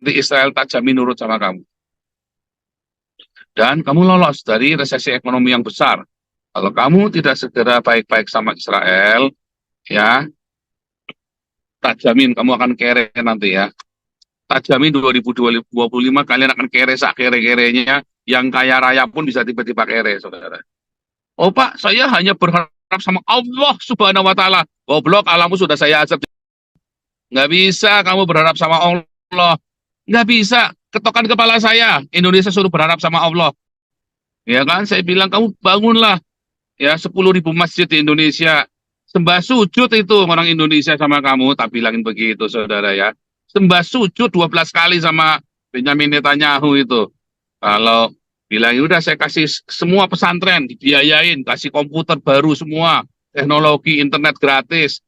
nanti Israel tak jamin nurut sama kamu. Dan kamu lolos dari resesi ekonomi yang besar. Kalau kamu tidak segera baik-baik sama Israel, ya, tak jamin kamu akan kere nanti ya. Tak jamin 2025 kalian akan kere sak kere-kerenya, yang kaya raya pun bisa tiba-tiba kere, saudara. Oh Pak, saya hanya berharap sama Allah Subhanahu Wa Taala. Goblok, alamu sudah saya azab. Nggak bisa kamu berharap sama Allah. Nggak bisa. Ketokan kepala saya. Indonesia suruh berharap sama Allah. Ya kan? Saya bilang kamu bangunlah. Ya, 10.000 masjid di Indonesia. Sembah sujud itu orang Indonesia sama kamu. Tak bilangin begitu, saudara ya. Sembah sujud 12 kali sama Benjamin Netanyahu itu. Kalau bilang, udah saya kasih semua pesantren, dibiayain, kasih komputer baru semua, teknologi, internet gratis.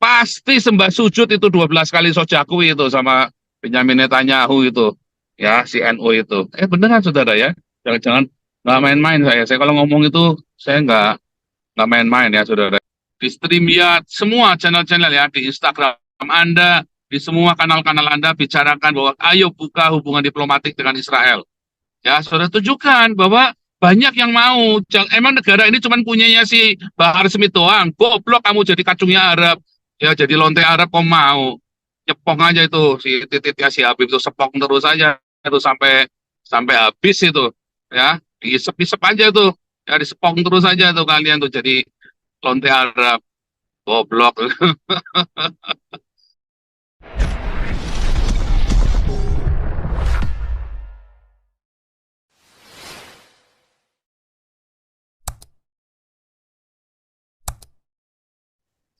Pasti sembah sujud itu 12 kali sojaku itu sama Benjamin Netanyahu itu. Ya, si NU itu. Beneran saudara ya. Jangan-jangan nggak main-main saya. Saya kalau ngomong itu, saya nggak main-main ya saudara. Di stream ya, semua channel-channel ya, di Instagram Anda, di semua kanal-kanal Anda bicarakan bahwa ayo buka hubungan diplomatik dengan Israel. Ya, saudara tunjukkan bahwa banyak yang mau. Emang negara ini cuma punyanya si Bahar Smith doang. Goblok kamu jadi kacungnya Arab. Ya, jadi lonte Arab kok mau. Nyepong aja itu si titiknya si Habib itu sepong terus aja itu sampai sampai habis itu. Ya, diisep-isep aja tuh. Ya, disepong terus aja tuh kalian tuh jadi lonte Arab. Goblok.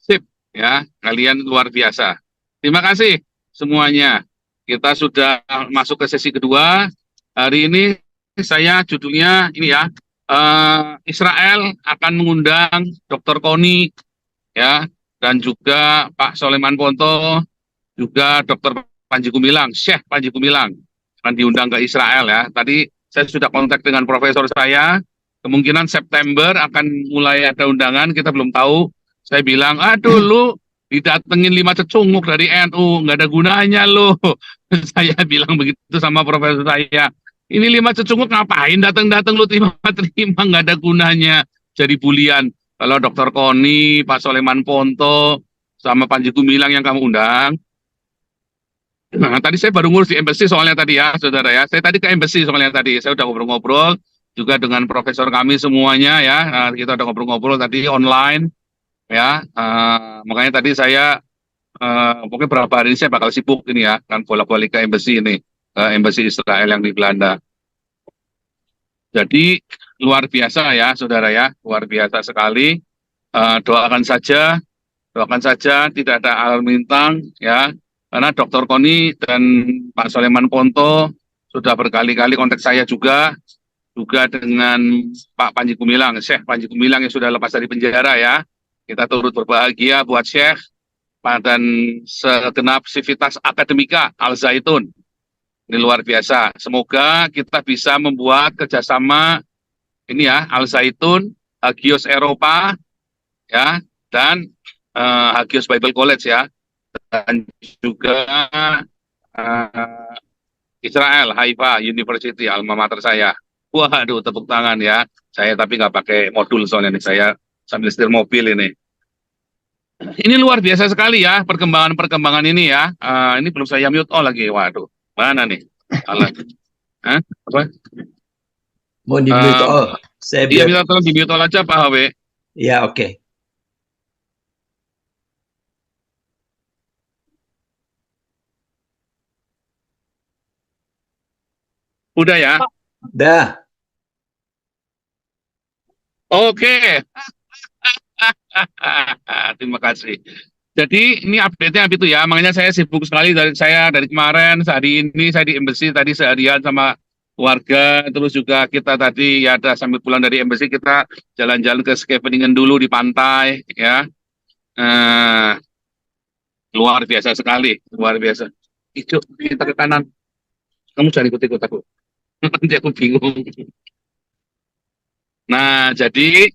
Sip, ya, kalian luar biasa. Terima kasih semuanya. Kita sudah masuk ke sesi kedua. Hari ini saya judulnya ini ya, Israel akan mengundang Dr. Koni ya, dan juga Pak Soleman Ponto, juga Dr. Panji Gumilang, Syekh Panji Gumilang akan diundang ke Israel ya. Tadi saya sudah kontak dengan profesor saya, kemungkinan September akan mulai ada undangan, kita belum tahu. Saya bilang, aduh lu didatengin 5 cecunguk dari NU, nggak ada gunanya lu. Saya bilang begitu sama profesor saya. Ini 5 cecunguk ngapain datang-datang lu terima-terima, nggak ada gunanya. Jadi bulian. Kalau Dr. Koni, Pak Soleman Ponto, sama Panji Gumilang yang kamu undang. Nah, tadi saya baru ngurus di embassy soalnya tadi ya, saudara ya. Saya tadi ke embassy soalnya tadi. Saya udah ngobrol-ngobrol juga dengan profesor kami semuanya ya. Kita udah ngobrol-ngobrol tadi online ya. Makanya tadi saya pokoknya beberapa hari ini saya bakal sibuk ini ya, kan bolak-balik ke embassy ini, embassy Israel yang di Belanda. Jadi luar biasa ya, saudara ya, luar biasa sekali. Doakan saja tidak ada aral melintang ya, karena Dr. Koni dan Pak Soleman Ponto sudah berkali-kali kontak saya juga dengan Pak Panji Gumilang, Syekh Panji Gumilang yang sudah lepas dari penjara ya. Kita turut berbahagia buat Syekh dan segenap sivitas akademika Al Zaitun. Ini luar biasa. Semoga kita bisa membuat kerjasama ini ya, Al Zaitun, Hagios Eropa, ya, dan Hagios Bible College ya, dan juga Israel Haifa University, alma mater saya. Waduh, tepuk tangan ya. Saya tapi nggak pakai modul soalnya nih, saya sambil setir mobil ini. Ini luar biasa sekali ya perkembangan-perkembangan ini ya. Ini belum saya mute lagi. Waduh, mana nih? Alah. Apa? Mau di mute Saya iya, minta tolong di mute aja Pak HW. Ya, oke. Udah ya? Udah. Oke. Terima kasih. Jadi ini update-nya itu ya, makanya saya sibuk sekali dari kemarin, hari ini saya di embassy tadi seharian sama warga, terus juga kita tadi ya ada sambil pulang dari embassy kita jalan-jalan ke Scheveningen dulu di pantai ya. Luar biasa sekali, luar biasa. Hijau, kita ke kanan. Kamu jangan ikut-ikut aku. Nanti aku bingung. Nah, jadi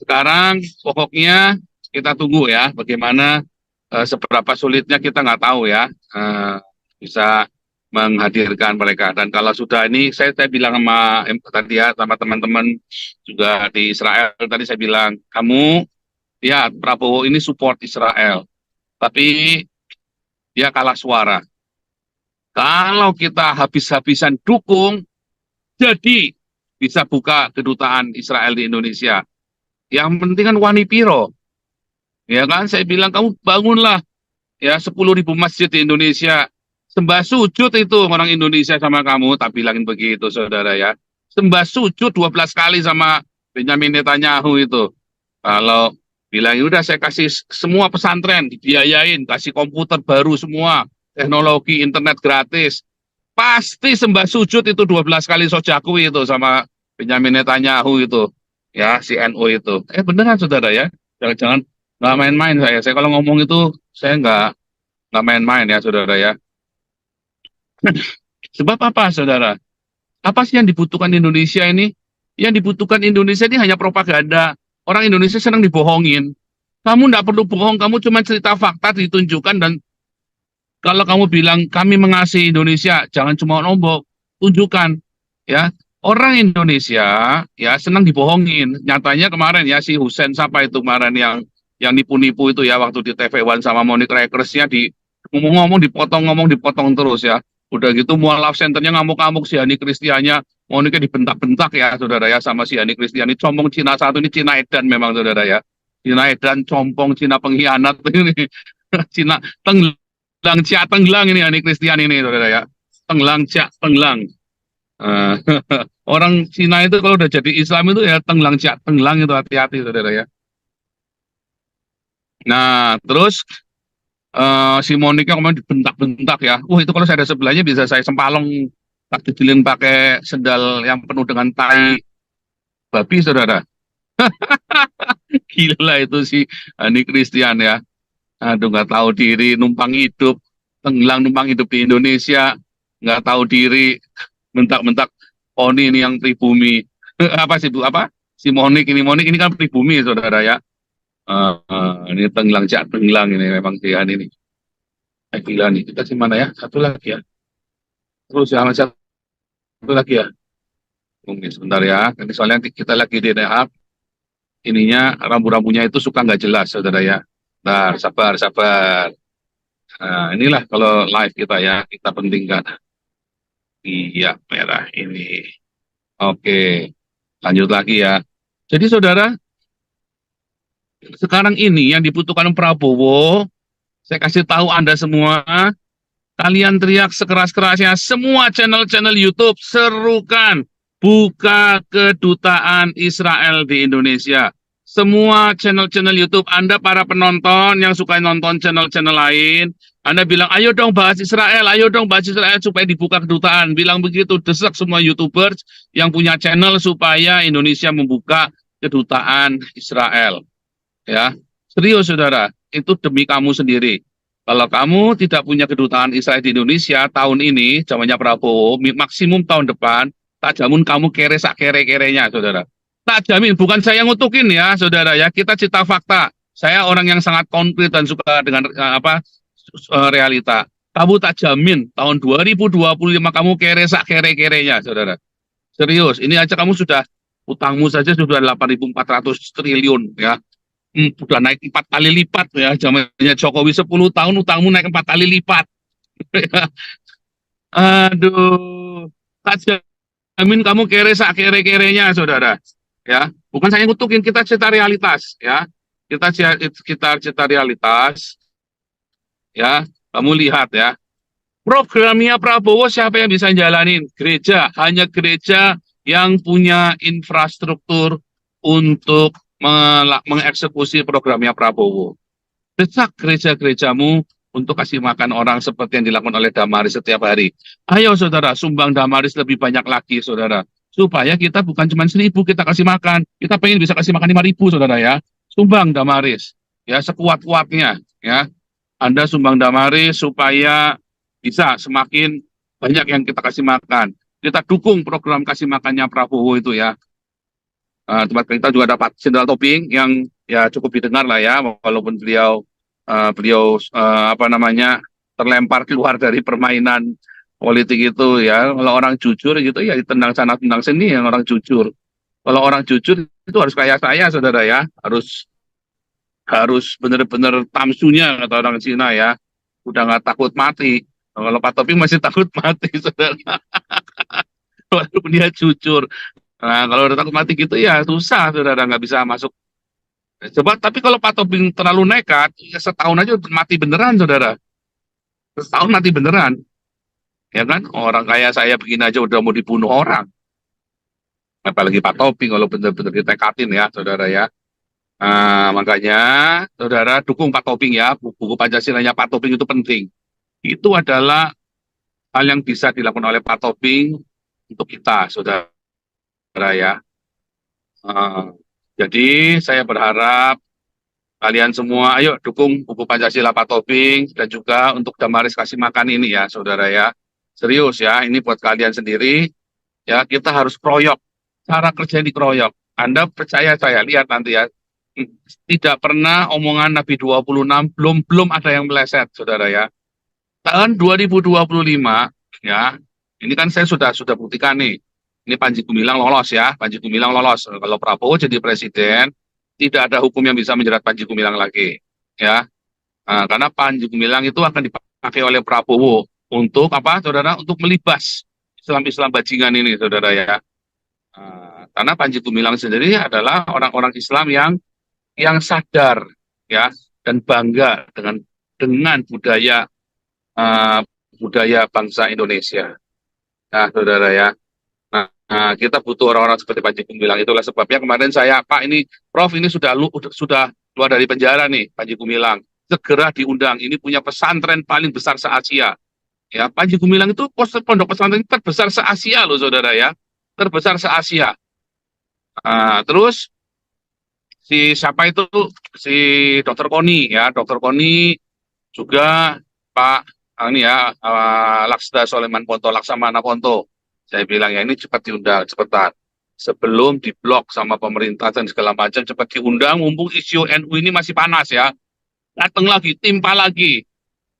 sekarang pokoknya kita tunggu ya bagaimana seberapa sulitnya kita nggak tahu ya, bisa menghadirkan mereka. Dan kalau sudah ini, saya bilang sama tadi ya, sama teman-teman juga di Israel, tadi saya bilang, kamu, ya Prabowo ini support Israel, tapi dia kalah suara. Kalau kita habis-habisan dukung, jadi bisa buka kedutaan Israel di Indonesia. Yang penting kan wani piro. Ya kan, saya bilang kamu bangunlah ya 10.000 masjid di Indonesia. Sembah sujud itu orang Indonesia sama kamu, tak bilangin begitu saudara ya. Sembah sujud 12 kali sama Benjamin Netanyahu itu. Kalau bilang, udah saya kasih semua pesantren, dibiayain, kasih komputer baru semua, teknologi internet gratis. Pasti sembah sujud itu 12 kali sojaku itu sama Benjamin Netanyahu itu. Ya, si NU itu. Beneran saudara ya. Jangan-jangan nggak main-main saya. Saya kalau ngomong itu, saya nggak main-main ya saudara ya. Sebab apa saudara? Apa sih yang dibutuhkan Indonesia ini? Yang dibutuhkan Indonesia ini hanya propaganda. Orang Indonesia senang dibohongin. Kamu nggak perlu bohong, kamu cuma cerita fakta ditunjukkan. Dan kalau kamu bilang kami mengasihi Indonesia, jangan cuma nombok, tunjukkan. Ya, orang Indonesia ya senang dibohongin. Nyatanya kemarin ya si Husein siapa itu kemarin yang nipu-nipu itu ya waktu di TV One sama Monique Rekersnya di ngomong-ngomong dipotong terus ya. Udah gitu mualaf senternya ngamuk-ngamuk si Hani Kristiannya, Monique dibentak-bentak ya saudara ya sama si Hani Kristiani. Compong Cina satu ini Cina edan memang saudara ya. Cina edan, compong, Cina pengkhianat ini. Cina tenglang cia tenglang ini Hani Kristiani ini saudara ya. Tenglang cia tenglang. Uh, orang Cina itu kalau udah jadi Islam itu ya tenglang cia tenglang itu hati-hati saudara ya. Nah terus si Monica kemarin dibentak-bentak ya. Itu kalau saya ada sebelahnya bisa saya sempalong, tak didilin pakai sendal yang penuh dengan tai babi, saudara. Gila itu si Hani Christian ya. Aduh, nggak tahu diri, numpang hidup, tenggelam numpang hidup di Indonesia, nggak tahu diri, bentak-bentak poni ini yang pribumi. Apa sih Bu? Apa? Si Monik ini kan pribumi, saudara ya. Ini tenggelam ini memang dia ini. Gila nih, kita mana ya? Satu lagi ya. Terus ya, satu lagi ya. Mungkin sebentar ya. Ini soalnya kita lagi di rehab. Ininya rambu-rambunya itu suka nggak jelas, saudara ya. Nah, sabar. Nah, inilah kalau live kita ya, kita pentingkan. Iya, merah ini. Oke, lanjut lagi ya. Jadi saudara, sekarang ini yang dibutuhkan Prabowo, saya kasih tahu Anda semua, kalian teriak sekeras-kerasnya, semua channel-channel YouTube, serukan, buka kedutaan Israel di Indonesia. Semua channel-channel YouTube, Anda para penonton yang suka nonton channel-channel lain, Anda bilang, ayo dong bahas Israel supaya dibuka kedutaan. Bilang begitu, desak semua YouTubers yang punya channel supaya Indonesia membuka kedutaan Israel. Ya, serius saudara, itu demi kamu sendiri. Kalau kamu tidak punya kedutaan Israel di Indonesia tahun ini, zamannya Prabowo, maksimum tahun depan, tak jamin kamu kere-kerenya, saudara. Tak jamin, bukan saya ngutukin ya, saudara ya. Kita cita fakta. Saya orang yang sangat konkret dan suka dengan realita. Kamu tak jamin tahun 2025 kamu kere-kerenya, saudara. Serius, ini aja kamu sudah utangmu saja sudah 8.400 triliun ya. Udah naik 4 kali lipat ya, zamannya Jokowi 10 tahun utangmu naik 4 kali lipat. Aduh, tak jamin kamu kere-kerenya saudara. Ya, bukan saya ngutukin, kita cerita realitas ya. Kita cerita realitas. Ya, kamu lihat ya. Programnya Prabowo siapa yang bisa jalanin? Gereja, hanya gereja yang punya infrastruktur untuk mengeksekusi programnya Prabowo. Desak gereja-gerejamu untuk kasih makan orang seperti yang dilakukan oleh Damaris setiap hari. Ayo saudara, sumbang Damaris lebih banyak lagi saudara. Supaya kita bukan cuma 1.000 kita kasih makan. Kita pengen bisa kasih makan 5.000 saudara ya. Sumbang Damaris. Ya, sekuat-kuatnya. Ya, Anda sumbang Damaris supaya bisa semakin banyak yang kita kasih makan. Kita dukung program kasih makannya Prabowo itu ya. Tempat kita juga dapat sendal topping yang ya cukup didengar lah ya, walaupun beliau beliau apa namanya terlempar keluar dari permainan politik itu ya. Kalau orang jujur gitu ya ditendang sana tendang sini yang orang jujur. Kalau orang jujur itu harus kayak saya, saudara ya, harus benar-benar tamsunya kata orang Cina ya, udah nggak takut mati. Kalau Pak Toping masih takut mati, saudara, walaupun dia jujur. Nah, kalau udah takut mati gitu ya susah, saudara, nggak bisa masuk. Coba, tapi kalau Pak Toping terlalu nekat, ya setahun aja udah mati beneran, saudara. Setahun mati beneran, ya kan? Orang kayak saya begini aja udah mau dibunuh orang. Apalagi Pak Toping kalau benar-benar ditekatin ya, saudara ya. Makanya saudara dukung Pak Toping ya, buku Pancasilanya Pak Toping itu penting. Itu adalah hal yang bisa dilakukan oleh Pak Toping untuk kita, saudara ya. Eh, jadi saya berharap kalian semua, ayo dukung buku Pancasila Pak Toping dan juga untuk Damaris Kasih Makan ini ya, saudara ya. Serius ya, ini buat kalian sendiri. Ya, kita harus kroyok. Cara kerja di kroyok. Anda percaya saya, lihat nanti ya. Tidak pernah omongan Nabi 26 belum ada yang meleset, saudara ya. Tahun 2025 ya, ini kan saya sudah buktikan nih. Ini Panji Gumilang lolos ya, Panji Gumilang lolos. Kalau Prabowo jadi presiden, tidak ada hukum yang bisa menjerat Panji Gumilang lagi, ya. Karena Panji Gumilang itu akan dipakai oleh Prabowo untuk apa, saudara? Untuk melibas Islam-Islam bajingan ini, saudara ya. Karena Panji Gumilang sendiri adalah orang-orang Islam yang sadar, ya, dan bangga dengan budaya budaya bangsa Indonesia. Nah, saudara ya. Kita butuh orang-orang seperti Panji Gumilang. Itulah sebabnya kemarin saya, Pak, ini Prof ini sudah keluar dari penjara nih, Panji Gumilang. Segera diundang. Ini punya pesantren paling besar se-Asia. Ya, Panji Gumilang itu pondok pesantren terbesar se-Asia loh, saudara ya. Terbesar se-Asia. Terus siapa itu? Si Dokter Koni ya, Dokter Koni juga Pak ini ya, Laksda Soleman Ponto, Laksamana Ponto. Saya bilang ya ini cepat diundang, cepetan. Sebelum diblok sama pemerintah dan segala macam, cepat diundang, mumpung isu NU ini masih panas ya. Datang lagi, timpa lagi.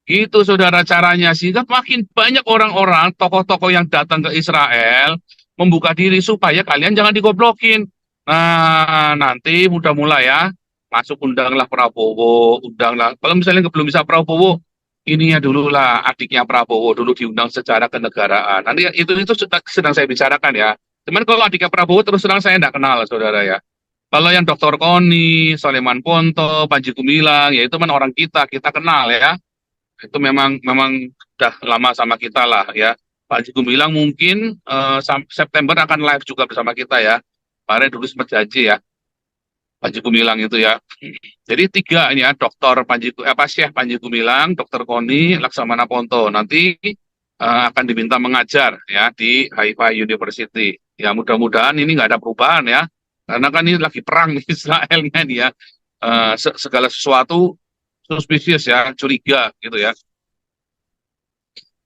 Gitu saudara caranya, sehingga makin banyak orang-orang, tokoh-tokoh yang datang ke Israel, membuka diri supaya kalian jangan digoblokin. Nah, nanti udah mulai ya, masuk undanglah Prabowo, undanglah. Kalau misalnya belum bisa Prabowo, ininya dulu lah, adiknya Prabowo dulu diundang secara kenegaraan. Nanti itu sedang saya bicarakan ya. Cuman kalau adiknya Prabowo terus terang saya tidak kenal, saudara ya. Kalau yang Dr. Koni, Soleman Ponto, Panji Gumilang, ya itu kan orang kita kenal ya. Itu memang udah lama sama kita lah ya. Panji Gumilang mungkin September akan live juga bersama kita ya. Kemarin dulu sempat janji ya, Panji Gumilang itu ya. Jadi tiga ini ya, Syekh Panji Gumilang, Dr. Koni, Laksamana Ponto. Nanti akan diminta mengajar ya di Haifa University. Ya mudah-mudahan ini nggak ada perubahan ya. Karena kan ini lagi perang di Israel kan ya. Segala sesuatu suspicious ya, curiga gitu ya.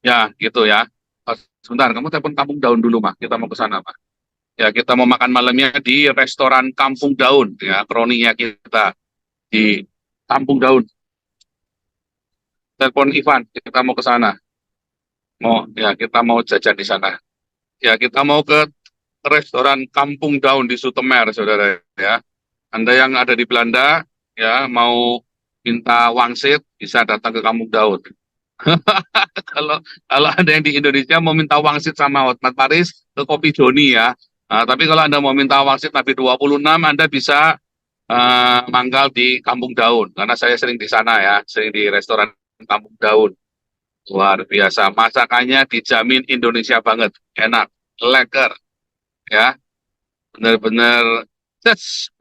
Ya gitu ya. Sebentar, kamu telepon Kampung Daun dulu mah. Kita mau ke sana mah. Ya, kita mau makan malamnya di restoran Kampung Daun, ya, kroninya kita di Kampung Daun. Telepon Ivan, kita mau ke sana. Kita mau jajan di sana. Ya, kita mau ke restoran Kampung Daun di Sutemer, saudara. Ya, Anda yang ada di Belanda, ya, mau minta wangsit, bisa datang ke Kampung Daun. Kalau ada yang di Indonesia mau minta wangsit sama Hotmat Paris, ke Kopi Joni ya. Tapi kalau Anda mau minta wangsit Nabi 26, Anda bisa manggal di Kampung Daun. Karena saya sering di sana ya, sering di restoran Kampung Daun. Luar biasa, masakannya dijamin Indonesia banget. Enak, leker, ya. Benar-benar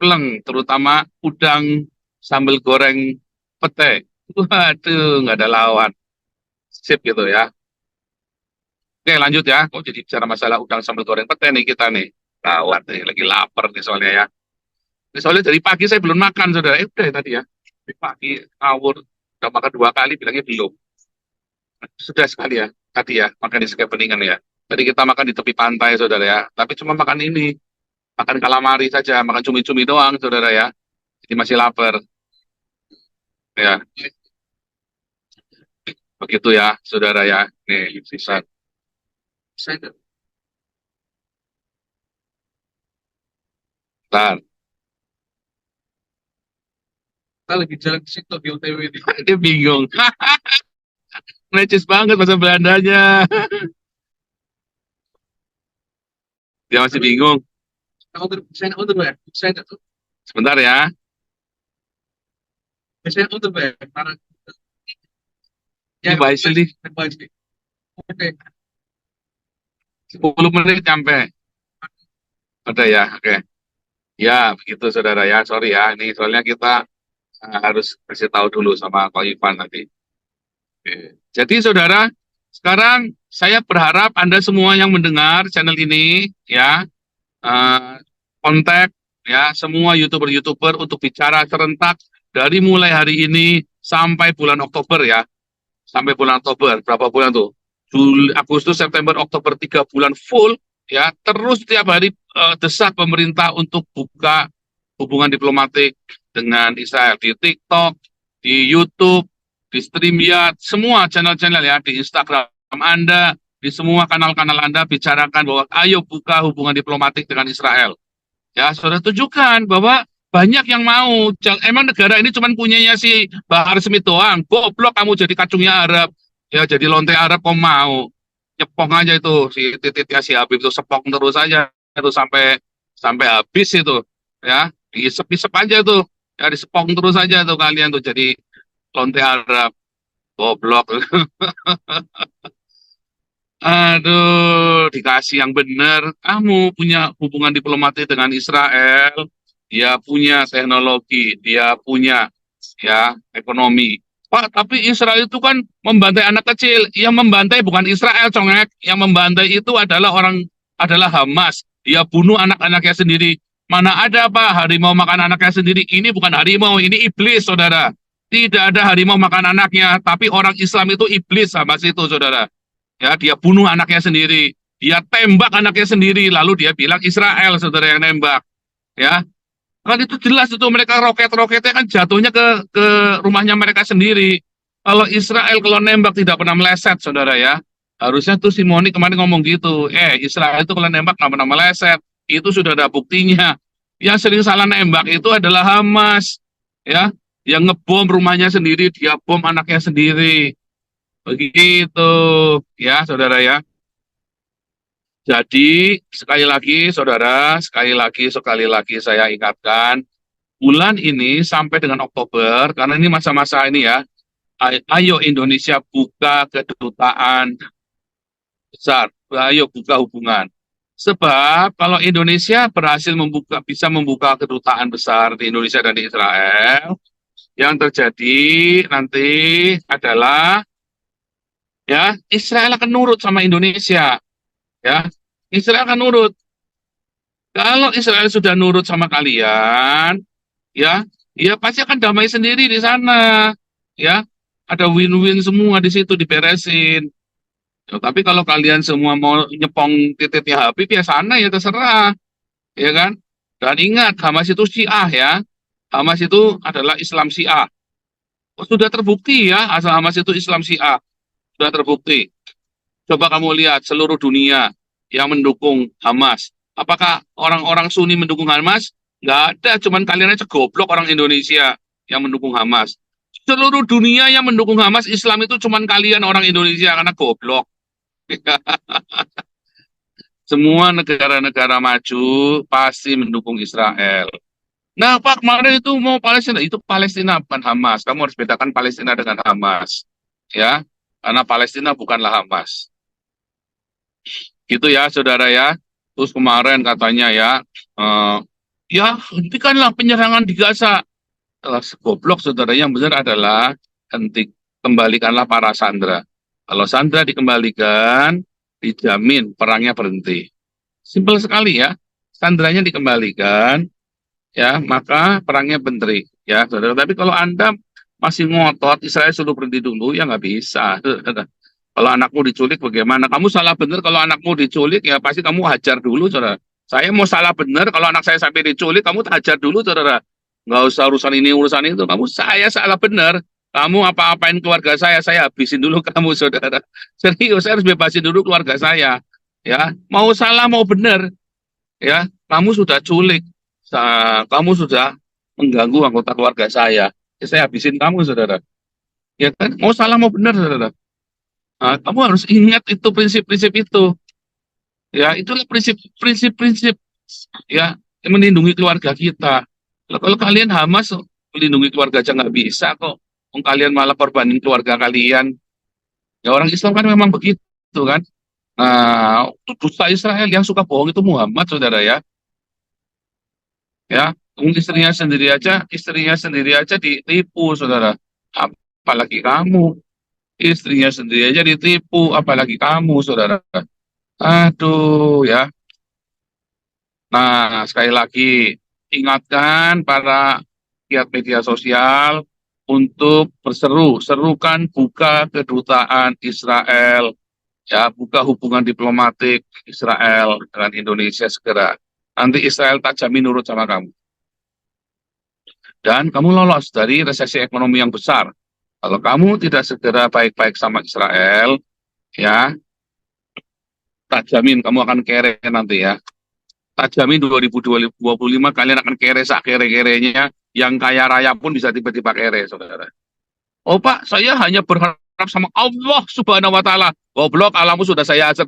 pleng, terutama udang sambal goreng pete. Waduh, nggak ada lawan. Sip gitu ya. Oke, lanjut ya. Kok jadi bicara masalah udang sambal goreng pete nih kita nih. Lawat nih, lagi lapar nih soalnya ya. Ini soalnya dari pagi saya belum makan, saudara. Udah ya tadi ya. Dari pagi, ngawur. Udah makan 2 kali, bilangnya belum. Sudah sekali ya, tadi ya, makan di Skepeningan ya. Tadi kita makan di tepi pantai, saudara ya. Tapi cuma makan ini. Makan calamari saja, makan cumi-cumi doang, saudara ya. Jadi masih lapar. Ya. Begitu ya, saudara ya. Nih, sisa. Bentar. Kita lagi jalan ke situ di OTW ini. Dia bingung. Necis banget bahasa Belandanya. Dia masih bingung. Sebentar ya. Ini baik sih. 10 menit sampai. Ada ya, oke. Ya, begitu saudara ya. Sorry ya, ini soalnya kita harus kasih tahu dulu sama Ko Ivan nanti. Oke. Jadi saudara, sekarang saya berharap Anda semua yang mendengar channel ini ya, kontak ya semua YouTuber-YouTuber untuk bicara serentak dari mulai hari ini sampai bulan Oktober ya. Sampai bulan Oktober, berapa bulan tuh? Juli, Agustus, September, Oktober, 3 bulan full ya. Terus setiap hari desak pemerintah untuk buka hubungan diplomatik dengan Israel di TikTok, di YouTube, di StreamYard, semua channel-channel ya, di Instagram Anda, di semua kanal-kanal Anda bicarakan bahwa ayo buka hubungan diplomatik dengan Israel. Ya, saudara tunjukkan bahwa banyak yang mau. Emang negara ini cuma punyanya si Bahar Smith doang. Goblok kamu jadi kacungnya Arab. Ya, jadi lonte Arab kamu mau. Nyepong aja itu si titiknya si Habib itu sepong terus aja itu sampai habis itu. Ya, diisep-isep aja itu. Ya, disepong terus aja tuh kalian tuh jadi lonte Arab. Goblok. Aduh, dikasih yang benar. Kamu punya hubungan diplomatik dengan Israel, dia punya teknologi, dia punya ya ekonomi. Pak, tapi Israel itu kan membantai anak kecil. Yang membantai bukan Israel, congek. Yang membantai itu adalah Hamas. Dia bunuh anak-anaknya sendiri. Mana ada Pak harimau makan anaknya sendiri? Ini bukan harimau, ini iblis, saudara. Tidak ada harimau makan anaknya, tapi orang Islam itu iblis Hamas itu, saudara. Ya, dia bunuh anaknya sendiri, dia tembak anaknya sendiri, lalu dia bilang Israel saudara yang nembak, ya kan itu jelas itu mereka roket-roketnya kan jatuhnya ke rumahnya mereka sendiri. Kalau Israel kalau nembak tidak pernah meleset saudara ya, harusnya tuh Simoni kemarin ngomong gitu, Israel itu kalau nembak nggak pernah meleset, itu sudah ada buktinya. Yang sering salah nembak itu adalah Hamas, ya, yang ngebom rumahnya sendiri, dia bom anaknya sendiri. Begitu ya saudara ya. Jadi sekali lagi saudara, sekali lagi saya ingatkan, bulan ini sampai dengan Oktober, karena ini masa-masa ini ya, ayo Indonesia buka kedutaan besar, ayo buka hubungan. Sebab kalau Indonesia berhasil bisa membuka kedutaan besar di Indonesia dan di Israel, yang terjadi nanti adalah ya Israel akan nurut sama Indonesia, ya Israel akan nurut. Kalau Israel sudah nurut sama kalian, ya pasti akan damai sendiri di sana, ya ada win-win semua di situ diberesin. Ya, tapi kalau kalian semua mau nyepong titiknya Habib ya sana ya terserah, ya kan. Dan ingat Hamas itu Syiah ya, Hamas itu adalah Islam Syiah. Oh, sudah terbukti ya asal Hamas itu Islam Syiah. Sudah terbukti. Coba kamu lihat seluruh dunia yang mendukung Hamas. Apakah orang-orang Sunni mendukung Hamas? Nggak ada, cuman kalian aja goblok orang Indonesia yang mendukung Hamas. Seluruh dunia yang mendukung Hamas, Islam itu cuman kalian orang Indonesia karena goblok. Semua negara-negara maju pasti mendukung Israel. Nah, Pak, kemarin itu mau Palestina, itu Palestina bukan Hamas. Kamu harus bedakan Palestina dengan Hamas. Ya, karena Palestina bukanlah Hamas. Gitu ya, saudara ya. Terus kemarin katanya ya, ya hentikanlah penyerangan di Gaza. Goblok, saudara, yang benar adalah kembalikanlah para sandera. Kalau sandera dikembalikan, dijamin perangnya berhenti. Simpel sekali ya, sanderanya dikembalikan, ya maka perangnya berhenti. Ya, saudara. Tapi kalau Anda masih ngotot, Israel suruh berhenti dulu, ya nggak bisa. Kalau anakmu diculik bagaimana? Kamu salah benar kalau anakmu diculik, ya pasti kamu hajar dulu, saudara. Saya mau salah benar kalau anak saya sampai diculik, kamu hajar dulu, saudara. Nggak usah urusan ini, urusan itu. Saya salah benar. Kamu apa-apain keluarga saya habisin dulu kamu, saudara. Serius, saya harus bebasin dulu keluarga saya. Ya, mau salah mau benar, ya, kamu sudah culik, kamu sudah mengganggu anggota keluarga saya habisin kamu, saudara. Ya kan, mau salah mau benar, saudara. Nah, kamu harus ingat itu prinsip-prinsip itu. Ya, itulah prinsip-prinsip ya yang melindungi keluarga kita. Kalau kalian Hamas melindungi keluarga aja nggak bisa kok. Kalian malah korbanin keluarga kalian. Ya orang Islam kan memang begitu kan. Nah, itu dusta Israel yang suka bohong itu Muhammad, saudara ya. Ya, istrinya sendiri aja ditipu, saudara. Apalagi kamu, istrinya sendiri aja ditipu, apalagi kamu, saudara. Aduh, ya. Nah, sekali lagi, ingatkan para pihak media sosial untuk serukan buka kedutaan Israel, ya, buka hubungan diplomatik Israel dengan Indonesia segera. Nanti Israel tak jamin nurut sama kamu. Dan kamu lolos dari resesi ekonomi yang besar. Kalau kamu tidak segera baik-baik sama Israel, ya, tak jamin kamu akan kere nanti ya. Tak jamin 2025 kalian akan kere sak kere-kerenya, yang kaya raya pun bisa tiba-tiba kere, saudara. Oh Pak, saya hanya berharap sama Allah Subhanahu wa Ta'ala. Goblok, alamu sudah saya ajak.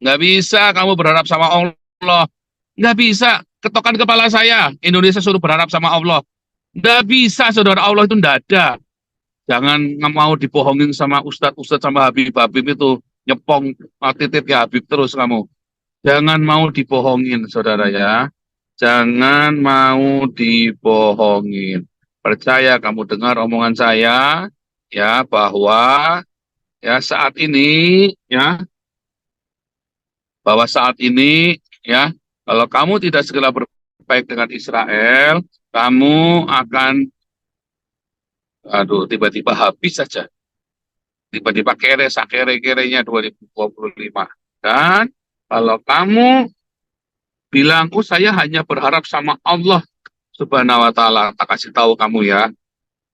Nggak bisa kamu berharap sama Allah. Nggak bisa. Ketokan kepala saya. Indonesia suruh berharap sama Allah. Nggak bisa, saudara. Allah itu nggak ada. Jangan nggak mau dibohongin sama ustadz-ustadz sama Habib-Habib itu. Nyepong titip ya Habib terus kamu. Jangan mau dibohongin, saudara ya. Jangan mau dibohongin. Percaya kamu dengar omongan saya, ya, bahwa ya saat ini, ya, ya, kalau kamu tidak segera berbaik dengan Israel, kamu akan, aduh, tiba-tiba habis saja. Tiba-tiba sakere-kerenya 2025. Dan kalau kamu bilang, oh saya hanya berharap sama Allah Subhanahu wa Ta'ala, tak kasih tahu kamu ya,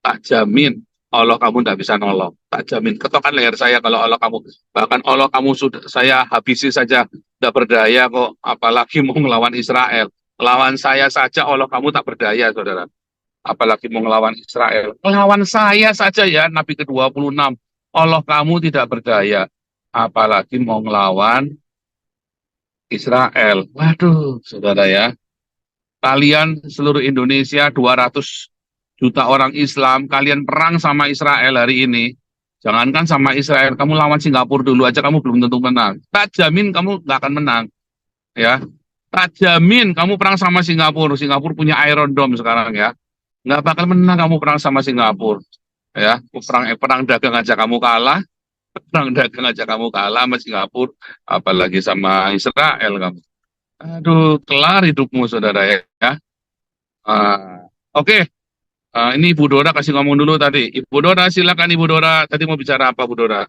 tak jamin Allah kamu tidak bisa nolong. Tak jamin. Ketokan leher saya kalau Allah kamu, bahkan Allah kamu sudah saya habisi saja, tidak berdaya kok, apalagi mau melawan Israel. Lawan saya saja Allah kamu tak berdaya, saudara. Apalagi mau melawan Israel. Melawan saya saja ya, Nabi ke-26. Allah kamu tidak berdaya. Apalagi mau melawan Israel. Waduh, saudara ya. Kalian seluruh Indonesia 200 juta orang Islam, kalian perang sama Israel hari ini. Jangankan sama Israel, kamu lawan Singapura dulu aja kamu belum tentu menang. Tak jamin kamu nggak akan menang, ya. Tak jamin kamu perang sama Singapura. Singapura punya Iron Dome sekarang ya. Nggak bakal menang kamu perang sama Singapura, ya. Perang dagang aja kamu kalah, perang dagang aja kamu kalah sama Singapura, apalagi sama Israel kamu. Aduh, kelar hidupmu, saudara ya. Oke. Ini Ibu Dora kasih ngomong dulu tadi. Ibu Dora, silakan Ibu Dora. Tadi mau bicara apa, Bu Dora?